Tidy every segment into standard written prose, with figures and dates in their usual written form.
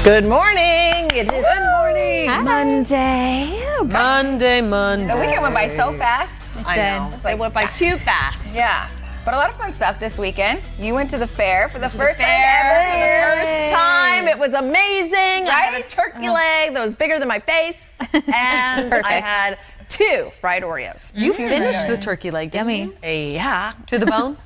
Good morning. It is Hi. Monday. Monday. The weekend went by so fast. I know. It went by too fast. Yeah. But a lot of fun stuff this weekend. You went to the fair for the first time For ever. the first time. It was amazing. I had a Right? turkey leg that was bigger than my face. And I Perfect. had 2 fried Oreos. You finished the turkey leg, didn't Yummy. you? Yeah. To the bone?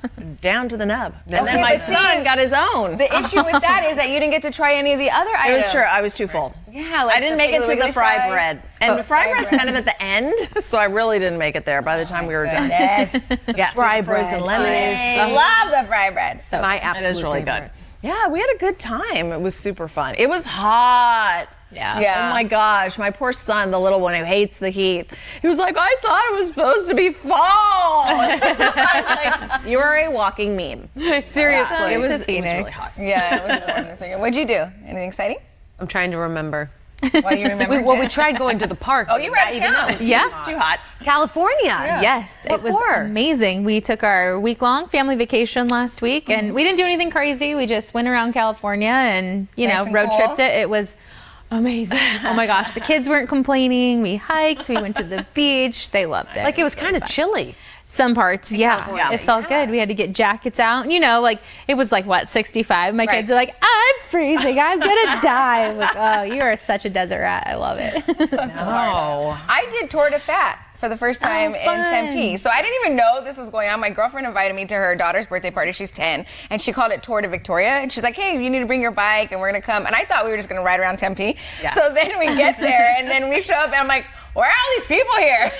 Down to the nub. And Okay, then my but see, son got his own. The issue with that is that you didn't get to try any of the other It items. was true. I was too full. Yeah, like I didn't the make it Piggly to the Wiggly fried fries. bread. And the fried fried bread's bread. kind of at the end, so I really didn't make it there by the time we were done. Yes. Yes, fried frozen bread lemonade. I love the fried bread. So My It absolute is really favorite. good. Yeah, we had a good time. It was super fun. It was hot. Yeah. Yeah. Oh my gosh, my poor son, the little one who hates the heat. He was like, I thought it was supposed to be fall. I'm like, you are a walking meme. Seriously. It was to Phoenix. really hot. Yeah, it was warm this weekend. What'd you do? Anything exciting? I'm trying to remember. Well, you remember? We tried going to the park. Oh, you were out of town. Yeah. It's too hot. California. Yes, What it was for? amazing. We took our week-long family vacation last week, and we didn't do anything crazy. We just went around California and, Nice and road cool. tripped it. It was amazing. Oh my gosh, the kids weren't complaining. We hiked. We went to the beach. They loved it. Like it was kind of chilly. Some parts, yeah. California. It felt good. We had to get jackets out. Like it was like, what, 65? My kids were like, I'm freezing. I'm going to die. I'm like, oh, you are such a desert rat. I love it. Oh. I did Tour de Fat for the first time in fun. Tempe. So I didn't even know this was going on. My girlfriend invited me to her daughter's birthday party. She's 10. And she called it Tour de Victoria. And she's like, hey, you need to bring your bike and we're going to come. And I thought we were just going to ride around Tempe. Yeah. So then we get there and then we show up and I'm like, where are all these people here?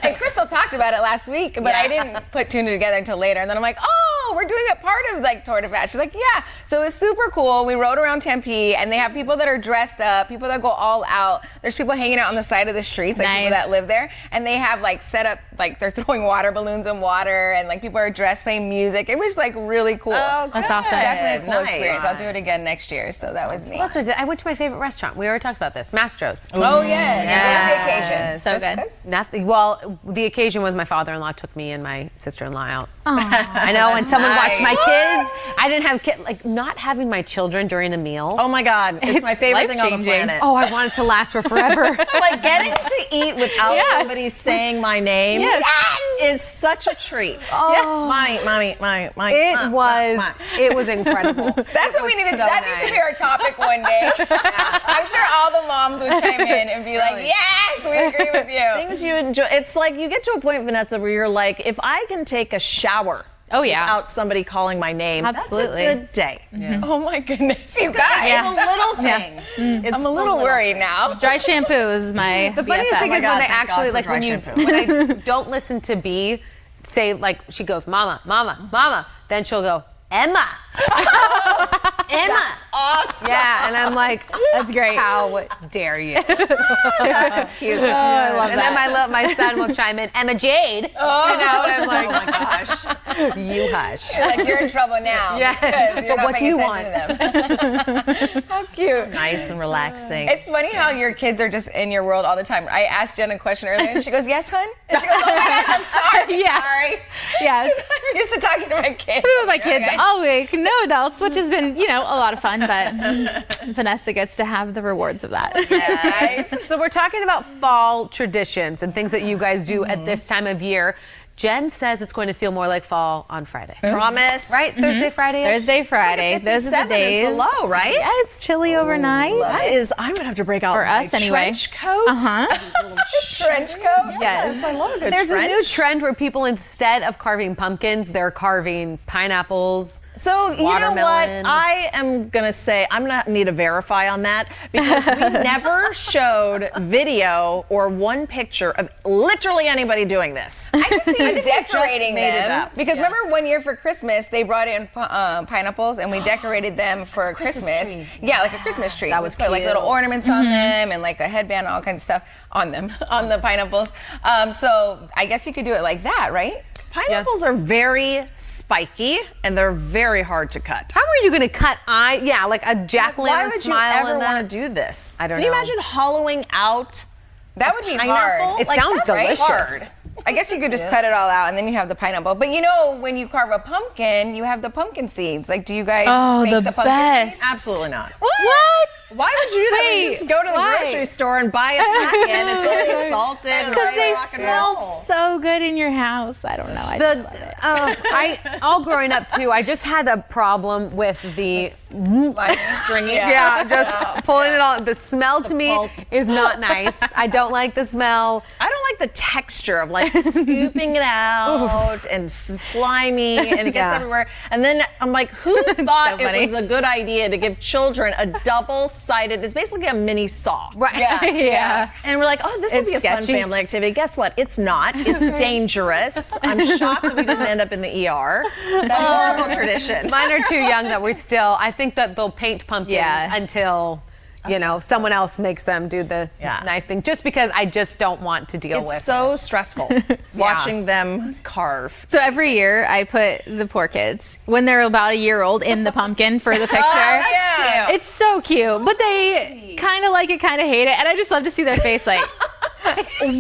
And Crystal talked about it last week, but I didn't put two and two together until later. And then I'm like, oh, we're doing it part of like Tour de Fat. She's like, yeah. So it was super cool. We rode around Tempe and they have people that are dressed up, people that go all out. There's people hanging out on the side of the streets, like people Nice. that live there. And they have like set up, like they're throwing water balloons in water and like people are dressed playing music. It was like really cool. Oh, That's good. awesome. Definitely a cool Nice. experience. I'll do it again next year. So that was neat. Plus, I went to my favorite restaurant. We already talked about this, Mastro's. Oh, yes. Yes. What was the occasion? So Just good. 'cause? Nothing. Well, the occasion was my father-in-law took me and my sister-in-law out. I know, and someone watched my Nice. kids. I didn't have kids. Like not having my children during a meal. Oh my God. It's my favorite thing on the life-changing. planet. Oh, I want it to last for forever. Like getting to eat without somebody saying my name is such a treat. Oh. Mommy. It was incredible. That's what we need to. That needs to be our topic one day. I'm sure all the moms would chime in and be like, "Yes, we agree with you." Things you enjoy. It's like you get to a point, Vanessa, where you're like, if I can take a shower Oh, yeah. without somebody calling my name, Absolutely. that's a good day. Oh my goodness, you guys! Yeah. It's the little things. It's I'm a little worried now. Dry shampoo is my The funniest BFF. thing my is God, when they thank God actually for like dry when shampoo. when I don't listen to B say like she goes mama, then she'll go Emma. Emma. Awesome. Yeah, and I'm like, That's great. how dare you? That's cute. I love and then my son will chime in, Emma Jade. Oh. You know, and I'm like, Oh my gosh. you hush. Like you're in trouble now. Yes. because you're But not what do paying you attention to them. How cute. Nice and relaxing. It's funny how your kids are just in your world all the time. I asked Jen a question earlier, and she goes, "Yes, hun," and she goes, "Oh my gosh, I'm sorry, Yeah. sorry." Yes. I'm used to talking to my kids. With my kids Okay. all week, no adults, which has been, a lot of fun, but Vanessa gets to have the rewards of that. Nice. So we're talking about fall traditions and things that you guys do at this time of year. Jen says it's going to feel more like fall on Friday. Promise. Right? Thursday, Friday? Thursday, Friday, those are the 57 days. is the low, right? Yes, chilly overnight. That is, I'm gonna have to break out For my us, anyway. trench coat. Trench coat. Yes. I love a good There's trench. a new trend where people, instead of carving pumpkins, they're carving pineapples. So you know what? Watermelon. I am gonna say I'm gonna need to verify on that because we never showed video or one picture of literally anybody doing this. I can see you just decorating made it them up. because Yeah. remember one year for Christmas they brought in pineapples and we decorated them for Christmas. tree. Yeah, like a Christmas tree. That We was put like cute. little ornaments on them and like a headband, all kinds of stuff on them on the pineapples. So I guess you could do it like that, right? Pineapples are very spiky and they're very hard to cut. How are you going to cut like a jack-o'-lantern Why would you smile ever in that? want to do this? I don't Can you know. imagine hollowing out That would be pineapple? hard. It Like, sounds that's right? delicious. Hard. I guess you could just cut it all out and then you have the pineapple. But you know, when you carve a pumpkin, you have the pumpkin seeds. Like, do you guys Oh, make the the pumpkin best. seeds? Absolutely not. What? Why would you do that? When you Wait, just go to the why? grocery store and buy a packet. It's already salted. and Because ready to they rock and smell roll. so good in your house. I don't know. I just love it. I all growing up too. I just had a problem with the Like stringy. yeah, just pulling it all. The smell to me pulp. is not nice. I don't like the smell. I don't like the texture of like scooping it out and slimy and it gets Yeah. everywhere. And then I'm like, who thought so it funny. was a good idea to give children a double-sided, it's basically a mini saw. Right. Yeah. And we're like, oh, this will It's be a fun sketchy. family activity. Guess what? It's not. It's dangerous. I'm shocked that we didn't end up in the ER. It's a horrible tradition. Mine are too young that we're still. I think that they'll paint pumpkins Yeah. until someone else makes them do the Yeah. knife thing. Just because I just don't want to deal with. It's so stressful watching them carve. So every year I put the poor kids when they're about a year old in the pumpkin for the picture. yeah. It's so cute, but they kind of like it, kind of hate it, and I just love to see their face like,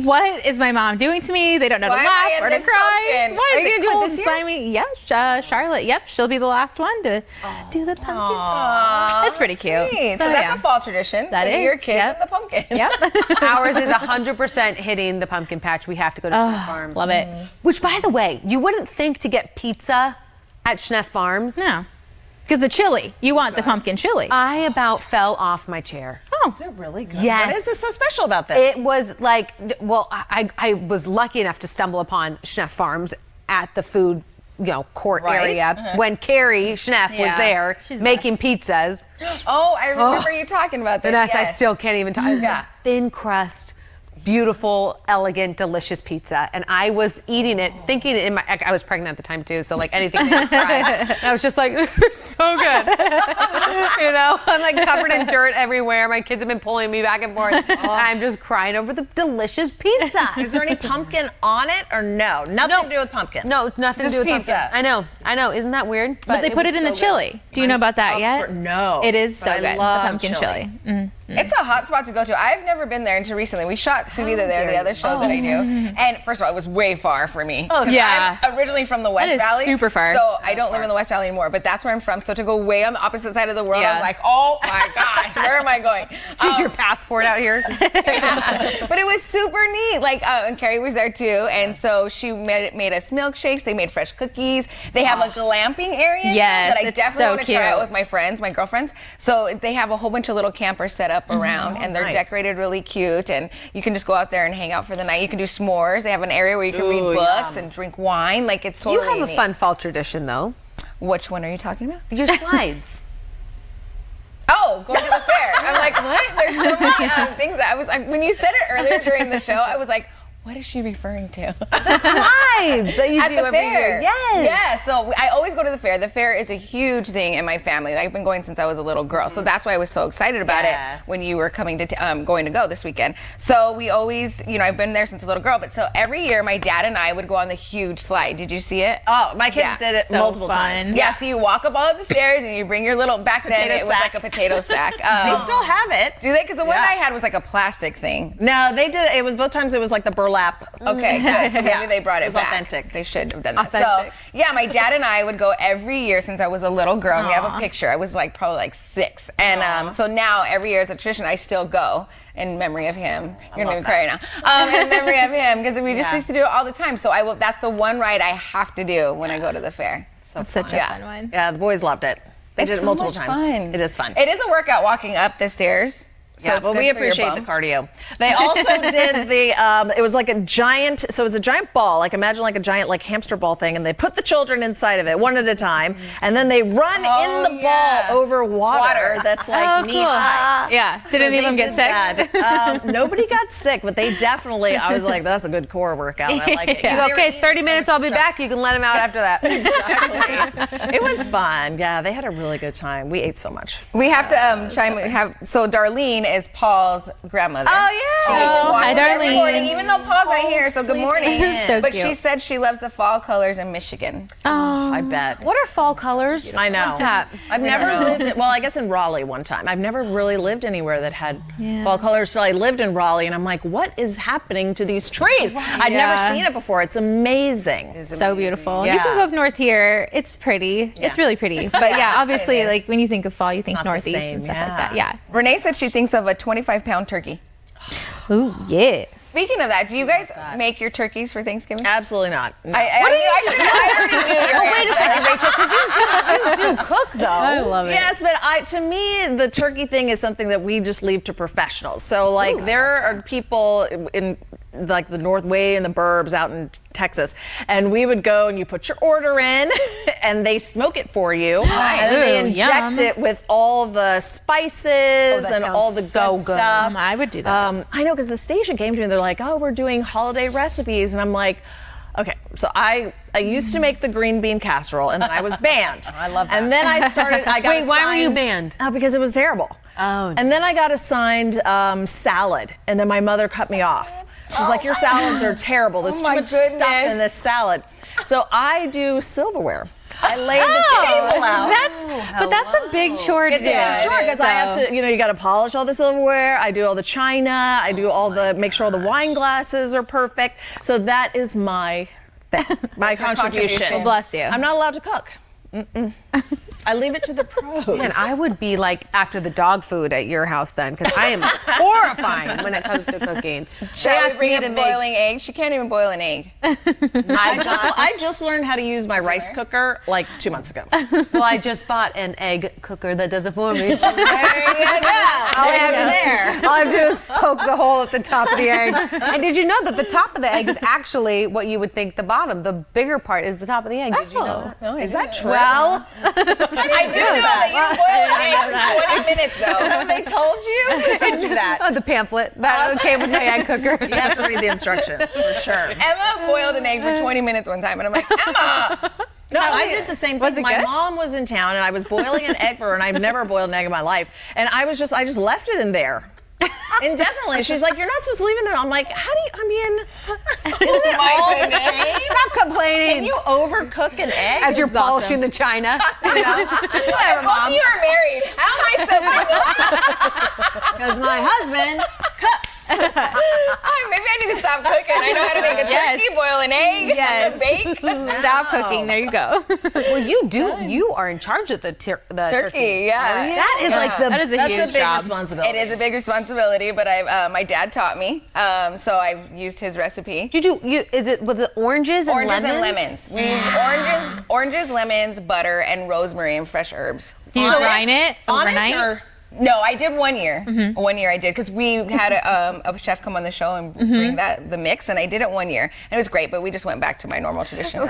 what is my mom doing to me? They don't know Why to am I laugh in or to this cry. pumpkin? Why Are is you it gonna do it cold this and year? slimy? Yep, Charlotte. Yep, she'll be the last one to do the pumpkin. It's pretty cute. Sweet. So So, that's yeah. a fall tradition. That Putting your is, kids yep. in the pumpkin. Yep. Ours is 100% hitting the pumpkin patch. We have to go to Schneff Farms. Love it. Which, by the way, you wouldn't think to get pizza at Schneff Farms. No, because the chili. You want the pumpkin chili. I about fell off my chair. Oh, Is it really good? Yes. What is so special about this? It was like, well, I was lucky enough to stumble upon Schneff Farms at the food, court Right. area when Carrie Schneff was Yeah. there She's making best. pizzas. Oh, I remember you talking about this. Vanessa, I yes. still can't even talk. Yeah. Thin crust, beautiful, elegant, delicious pizza. And I was eating it, thinking I was pregnant at the time too, so like anything made me cry. And I was just like, this is so good. I'm like covered in dirt everywhere. My kids have been pulling me back and forth. And I'm just crying over the delicious pizza. Is there any pumpkin on it or no? Nothing to do with pumpkin. No, nothing Just to do with pizza. pumpkin. I know. Isn't that weird? but they put it in the so chili. Do you know about that yet? No. It is But so I good. love The pumpkin chili. chili. It's a hot spot to go to. I've never been there until recently. We shot Sous Vide there, the other show that I do. And first of all, it was way far for me. Oh, yeah. I'm originally from the West is Valley. super far. So I don't live in the West Valley anymore, but that's where I'm from. So to go way on the opposite side of the world, I Yeah. was like, oh my gosh, where am I going? Choose your passport out here. But it was super neat. Like, and Carrie was there too, and so she made us milkshakes. They made fresh cookies. They have a glamping area Yes, that I it's definitely so want to try out cute. with my friends, my girlfriends. So they have a whole bunch of little campers set up around, and they're nice. decorated really cute. And you can just go out there and hang out for the night. You can do s'mores. They have an area where you can Ooh, read books yum. and drink wine. Like, it's You totally have a neat. fun fall tradition though. Which one are you talking about? Your slides. Oh, going to the fair. I'm like, what? There's so many things that I was like, when you said it earlier during the show, I was like, what is she referring to? Slides that you At do the every fair. year. Yes. Yeah, so I always go to the fair. The fair is a huge thing in my family. I've been going since I was a little girl. So that's why I was so excited about Yes. it when you were coming to going to go this weekend. So we always, I've been there since a little girl. But so every year my dad and I would go on the huge slide. Did you see it? Oh, my kids Yeah. did it So multiple fun. times. Yeah, so you walk up all of the stairs and you bring your little, back then Potato it was sack. like a potato sack. They still have it. Do they? Because the one Yeah. I had was like a plastic thing. No, they did it was both times it was like the burlap. Okay, good. So Yeah. maybe they brought it, It was back. authentic. They should have done that. Authentic. So, yeah, my dad and I would go every year since I was a little girl. And we have a picture. I was like probably like 6. And so now every year as a tradition, I still go in memory of him. You're going to cry now. In memory of him because we just Yeah. used to do it all the time. So that's the one ride I have to do when I go to the fair. So It's such a Yeah. fun one. Yeah, the boys loved it. They did It's it so multiple much times. fun. It is fun. It is a workout walking up the stairs. So yeah, it's well, good we for your appreciate the bum. cardio. They also did the, it was like a giant, so it was a giant ball, like imagine like a giant like hamster ball thing, and they put the children inside of it one at a time, and then they run in the yeah. ball over water that's like Oh, knee cool. high. Yeah. Did So any of they them get did sick? that. Nobody got sick, but they definitely, I was like, that's a good core workout. I like it. Yeah. You go, okay, 30 minutes, I'll be back. You can let him out after that. It was fun. Yeah, they had a really good time. We ate so much. We have to so Darlene is Paul's grandmother. Oh, She yeah. watches Hi, every Darlene. morning, even though Paul's not here. So good sweet morning. man. So but cute. she said she loves the fall colors in Michigan. I bet. What are fall colors? I know. What's that? I've never lived, well, I guess in Raleigh one time. I've never really lived anywhere that had fall colors. So I lived in Raleigh and I'm like, what is happening to these trees? I'd Yeah. never seen it before. It's amazing. So beautiful. You Yeah. can go up north here. It's pretty. It's really pretty. But yeah, obviously, is. like when you think of fall, you think not the northeast same, and stuff yeah. like that. Yeah. Renee said she thinks of a 25-pound turkey. Ooh, yes. Speaking of that, do you guys make your turkeys for Thanksgiving? Absolutely not. No. I already knew your Wait a second, Rachel, because you do cook though. I love it. Yes, but to me, the turkey thing is something that we just leave to professionals. So, like, there are people in like the North Way in the burbs out in Texas, and we would go and you put your order in, and they smoke it for you, and then they Ooh, inject yum. it with all the spices that and all sounds the so good good. stuff. I would do that. I know, because the station came to me and they're like, "Oh, we're doing holiday recipes," and I'm like, okay, so I used to make the green bean casserole, and then I was banned. I love that. And then I started. I got Wait, why were you assigned- banned? because it was terrible. Oh. And then I got assigned salad, and then my mother cut me off. She's like, "Your salads are terrible. There's too my much stuff goodness. in this salad." So I do silverware. I laid the table out. But that's a big chore to do. Sure, because I have So- to, you got to polish all the silverware. I do all the china. I do all make sure all the wine glasses are perfect. So that is my thing, my contribution. contribution? Bless you. I'm not allowed to cook. I leave it to the pros. And I would be like after the dog food at your house then, because I am horrified when it comes to cooking. Shall we asked bring me up to make- boiling eggs? She can't even boil an egg. I just learned how to use my rice cooker like 2 months ago. Well, I just bought an egg cooker that does it for me. There you go. I'll have it there. All I have to do is poke the hole at the top of the egg. And did you know that the top of the egg is actually what you would think the bottom? The bigger part is the top of the egg. Did you know that? Is that true? Well, I do know that you boil an egg for 20 minutes, though. Have they told you? Who told you that? the pamphlet that came with my egg cooker. You have to read the instructions for sure. Emma boiled an egg for 20 minutes one time, and I'm like, Emma! No, I did the same thing. Was it My good? mom was in town, and I was boiling an egg for her, and I've never boiled an egg in my life. And I just left it in there. Indefinitely. She's like, "You're not supposed to leave it there." I'm like, "How do you, I mean, isn't it My all goodness. the same? Stop complaining. Can you overcook an egg? as you're This is awesome. polishing the china. You know? Whatever, Both of Mom. you are married. How am I still single? Because my husband cooks. Maybe I need to stop cooking. I know how to make a Yes. turkey, boil an egg, Yes. bake. Stop cooking. There you go. Well, you are in charge of the Turkey, yeah. That is like the That is a that's huge a big job. responsibility. It is a big responsibility, but my dad taught me, so I've used his recipe. Did you? Is it with the oranges and Oranges lemons? and lemons. We use oranges, lemons, butter, and rosemary and fresh herbs. Do you brine it On it, overnight? or- No, I did 1 year. 1 year I did because we had a chef come on the show and bring the mix, and I did it 1 year, and it was great. But we just went back to my normal tradition.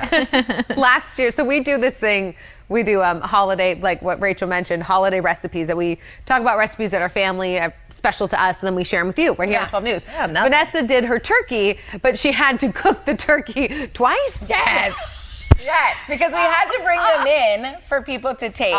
Last year, so we do this thing. We do holiday, like what Rachel mentioned, holiday recipes that we talk about recipes that our family are special to us, and then we share them with you. We're here on 12 News. Yeah, nothing. Vanessa did her turkey, but she had to cook the turkey twice. Yes. Yes, because we had to bring them in for people to taste.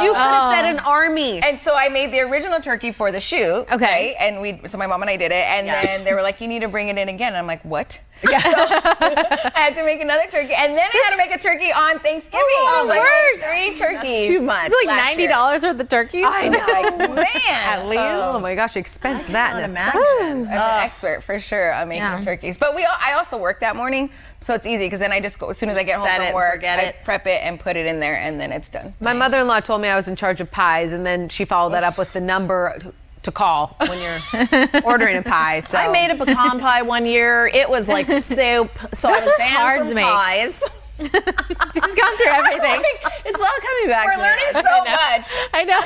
You could have fed an army. And so I made the original turkey for the shoot. Okay. Right? And so my mom and I did it. And then they were like, "You need to bring it in again." And I'm like, "What?" Yeah. So I had to make another turkey. And then I had to make a turkey on Thanksgiving. Oh, It was work. like 3 turkeys. too much. It's like Last year. $90 worth of turkey. I know. Man. At least. Oh my gosh, expense that in a Imagine. second. I'm an expert for sure on making Yeah. turkeys. But I also work that morning. So it's easy because then I just go, as soon as I get home Set from it, work, forget I it. prep it and put it in there, and then it's done. My mother-in-law told me I was in charge of pies, and then she followed that up with the number to call when you're ordering a pie. So I made a pecan pie 1 year. It was like soup. So I was banned hard from to make. pies. She's gone through everything. It's all coming back We're to me. learning so much. I know.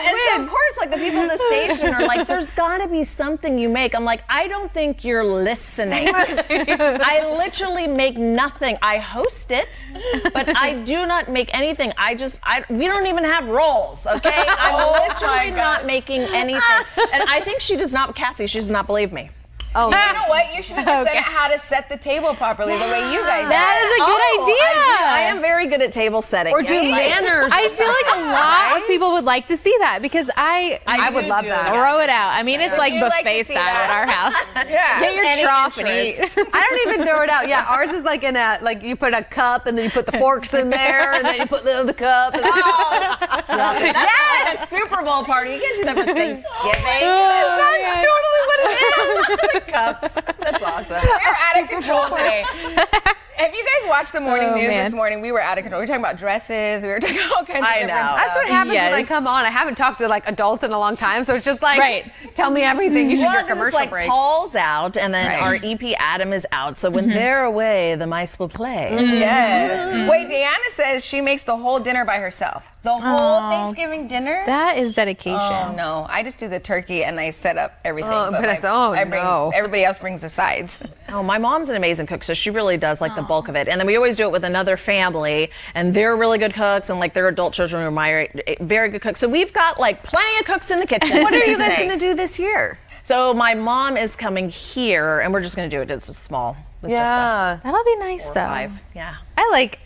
And so, of course, like the people in the station are like, "There's got to be something you make." I'm like, "I don't think you're listening." I literally make nothing. I host it, but I do not make anything. We don't even have rolls, okay? I'm literally not making anything. And I think Cassie, she does not believe me. Oh, You know what? You should have just done how to set the table properly the way you guys That did. is a good idea. I am very good at table setting. or do manners. I feel like a lot of people would like to see that because I would love that. throw it out. I mean, it's like you like buffet to see style that? at our house. Yeah. Get your Any trough and eat. interest. I don't even throw it out. Yeah, ours is like in a like you put a cup and then you put the forks in there and then you put the other cup. And That's like a Super Bowl party. You can't do that for Thanksgiving. That's totally what it is. Cups. That's awesome. We're out of control today. Have you guys watched the morning news man. this morning? We were out of control. We were talking about dresses. We were talking about all kinds I of different know. stuff. that's what happens when I Yes. come on. I haven't talked to like adults in a long time, so it's just like, Right. tell me everything. You should Well, your 'cause it's commercial like break. Paul's out, and then Right. our EP Adam is out. So when they're away, the mice will play. Yes. Wait, Deanna says she makes the whole dinner by herself. The whole Thanksgiving dinner? That is dedication. Oh no! I just do the turkey and I set up everything. Oh, but it's- oh, no. Everybody else brings the sides. Oh, my mom's an amazing cook, so she really does like the bulk of it. And then we always do it with another family, and they're really good cooks, and like their adult children are my very good cooks. So we've got like plenty of cooks in the kitchen. What are you They guys say. going to do this year? So my mom is coming here, and we're just going to do it. It's small with just us. That'll be nice though. 5. Yeah.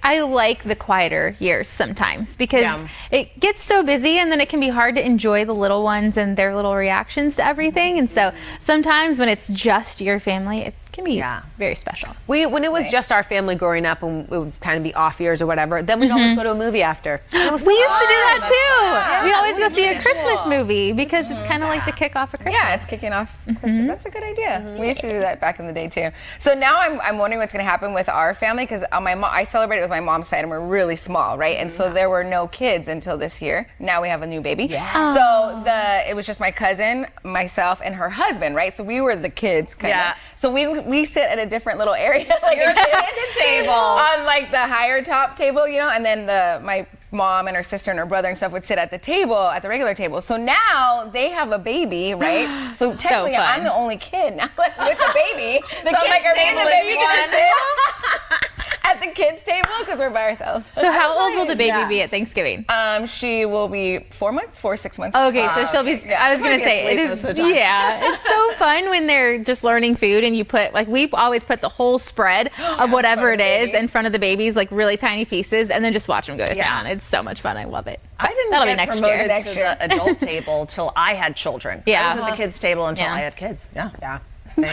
I like the quieter years sometimes because Yeah. it gets so busy and then it can be hard to enjoy the little ones and their little reactions to everything. And so sometimes when it's just your family, it can be very special. When it was just our family growing up and it would kind of be off years or whatever, then we'd always go to a movie after. We used to do that too. We always go see a really Christmas cool. movie because it's kind of like the kickoff of Christmas. Yeah, it's kicking off Christmas. That's a good idea. We used to do that back in the day too. So now I'm wondering what's going to happen with our family because I celebrated with my mom's side and we're really small, right? And so there were no kids until this year. Now we have a new baby. Yeah. So it was just my cousin, myself, and her husband, right? So we were the kids, kind Yeah. of. So we sit at a different little area, like a kids table, on like the higher top table, you know, and then my mom and her sister and her brother and stuff would sit at the table, at the regular table. So now they have a baby, right? So technically fun. I'm the only kid now with the baby. The so I'm like, kids' are me and the table is baby gonna fun. sit at the kids table because we're by ourselves? So how old will the baby Yeah. be at Thanksgiving? She will be 4 or 6 months. Okay, so she'll be. Yeah, I was she'll gonna be say it asleep is. most of the time. Yeah, it's so fun when they're just learning food, and you put like we always put the whole spread of whatever it is in front of the babies, like really tiny pieces, and then just watch them go to town. It's so much fun. I love it. I didn't That'll get be next promoted year. to the adult table till I had children. Yeah. I was at the kids' table until Yeah. I had kids. Yeah. Yeah.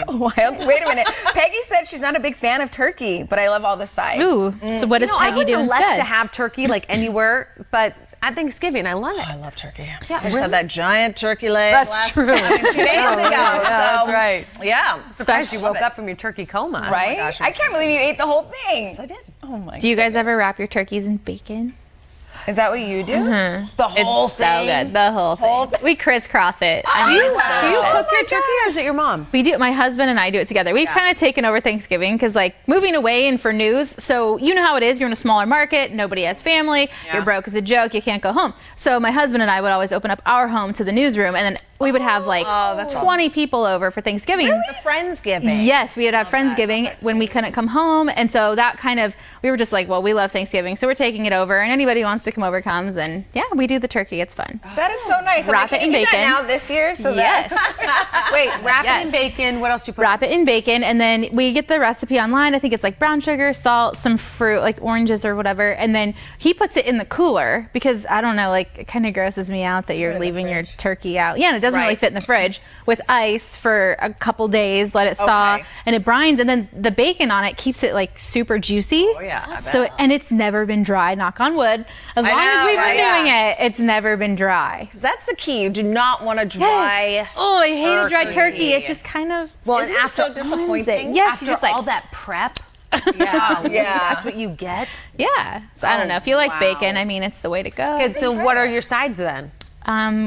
Wild. Wait a minute. Peggy said she's not a big fan of turkey, but I love all the sides. Ooh. So what does I Peggy wouldn't do elect instead? to have turkey like anywhere, but at Thanksgiving, I love it. I love turkey. Yeah, I just had that giant turkey leg That's last true. 2 days ago. yeah, that's right. Yeah. Surprised you Love woke it. up from your turkey coma. Right? gosh, I can't believe you ate the whole thing. Yes, I did. Oh my. Do you guys ever wrap your turkeys in bacon? Is that what you do? The whole It's so good. The whole thing. We crisscross it. I Do mean, you, it's so do you good. cook your turkey or is it your mom? We do. My husband and I do it together. We've kind of taken over Thanksgiving because, like, moving away and for news. So you know how it is. You're in a smaller market. Nobody has family. You're broke as a joke. You can't go home. So my husband and I would always open up our home to the newsroom, and then we would have like 20 people over for Thanksgiving. The Friendsgiving. Yes, we would have Friendsgiving when we couldn't come home, and so that kind of we were just like, well, we love Thanksgiving, so we're taking it over, and anybody who wants to come over comes, and yeah, we do the turkey. It's fun. That is so nice. Wrap it in bacon. Now this year, so Yes. Wait, wrap it Yes. in bacon. What else do you put? Wrap it in bacon, and then we get the recipe online. I think it's like brown sugar, salt, some fruit, like oranges or whatever, and then he puts it in the cooler because I don't know, like it kind of grosses me out that you're leaving your turkey out. Yeah, and it doesn't really Right. fit in the fridge. With ice for a couple days, let it thaw, Okay. and it brines, and then the bacon on it keeps it like super juicy. Oh, yeah, I So bet. and it's never been dry. Knock on wood. As long as know, we've been right? doing it, it's never been dry. 'Cause that's the key. You do not want to dry. Yes. Oh, I hate a dry turkey. turkey. It just kind of Isn't it so disappointing? Yes, After you're just like all that prep. Yeah. That's what you get. yeah. So I don't know. If you like bacon, I mean, it's the way to go. Good. So what are your sides then?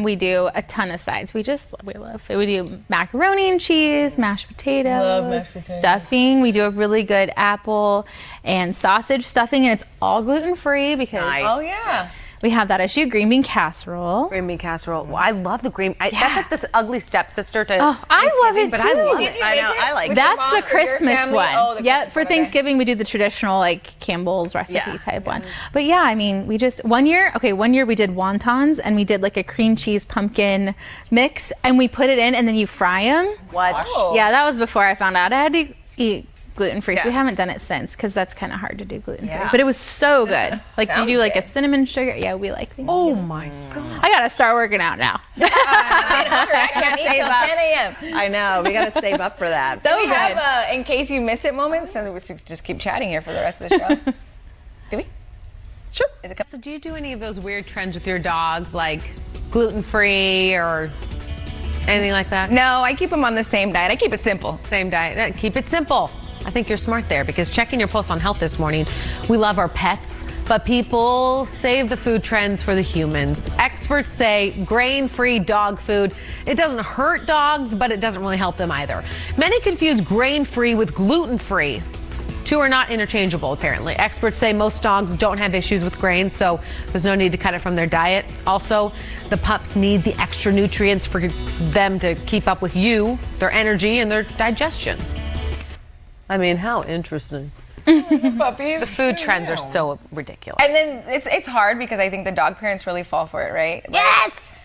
We do a ton of sides. We love it. We do macaroni and cheese, mashed potatoes, stuffing. We do a really good apple and sausage stuffing, and it's all gluten free because Nice. Oh yeah. We have that issue. Green bean casserole. Green bean casserole. Well, I love the green. That's like this ugly stepsister to. Oh, I love it but too. I love Did it. you I make know, it? I like With it. your That's mom the or your Christmas family? one. Oh, the Yeah, Christmas for one, okay. Thanksgiving we do the traditional like Campbell's recipe Yeah. type one. But yeah, I mean, we just one year we did wontons and we did like a cream cheese pumpkin mix and we put it in and then you fry them. What? Oh. Yeah, that was before I found out I had to eat gluten-free. So we Yes. haven't done it since because that's kind of hard to do gluten-free. Yeah. But it was so good. Like, did Sounds you like a good. cinnamon sugar? Yeah, we like things. Oh my God. I gotta start working out now. I can't eat till 10 a.m. I know. We got to save up for that. So we good. have, in case you missed it moments, and we just keep chatting here for the rest of the show. Do we? Sure. Is it So do you do any of those weird trends with your dogs, like gluten-free or anything like that? No, I keep them on the same diet. I keep it simple. Same diet. Keep it simple. I think you're smart there because checking your pulse on health this morning, we love our pets, but people save the food trends for the humans. Experts say grain-free dog food, it doesn't hurt dogs, but it doesn't really help them either. Many confuse grain-free with gluten-free. Two are not interchangeable, apparently. Experts say most dogs don't have issues with grain, so there's no need to cut it from their diet. Also, the pups need the extra nutrients for them to keep up with you, their energy, and their digestion. I mean, how interesting. Puppies. The food trends are so ridiculous. And then it's hard because I think the dog parents really fall for it, right? Yes.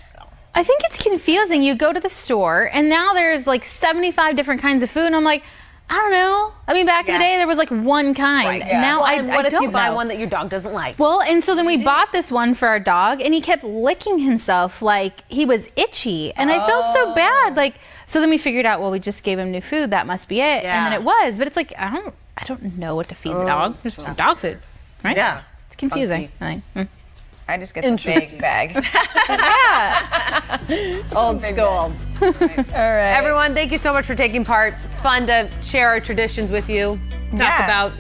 I think it's confusing. You go to the store and now there's like 75 different kinds of food and I'm like, I don't know. I mean, back in the Yeah. day there was like one kind. Right, And yeah. now And what I if don't you buy know. one that your dog doesn't like? Well, and so then we bought this one for our dog and he kept licking himself like he was itchy. And I felt so bad. Like, so then we figured out, well, we just gave him new food. That must be it. And then Yeah. it was. But it's like, I don't know what to feed the dog. Just dog food, right? Yeah. It's confusing. I just get the big bag. Old school. Everyone, thank you so much for taking part. It's fun to share our traditions with you. Talk Yeah. about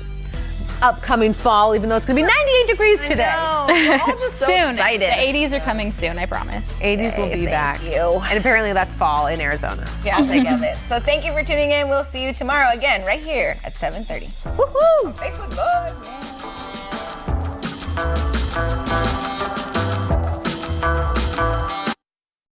upcoming fall, even though it's going to be 98 degrees today. We're all just so Soon. excited. The 80s are coming soon, I promise. 80s will be Thank back. you. And apparently that's fall in Arizona. Yeah, I'll take of it. So thank you for tuning in. We'll see you tomorrow again right here at 7:30. Woohoo! Facebook, bye.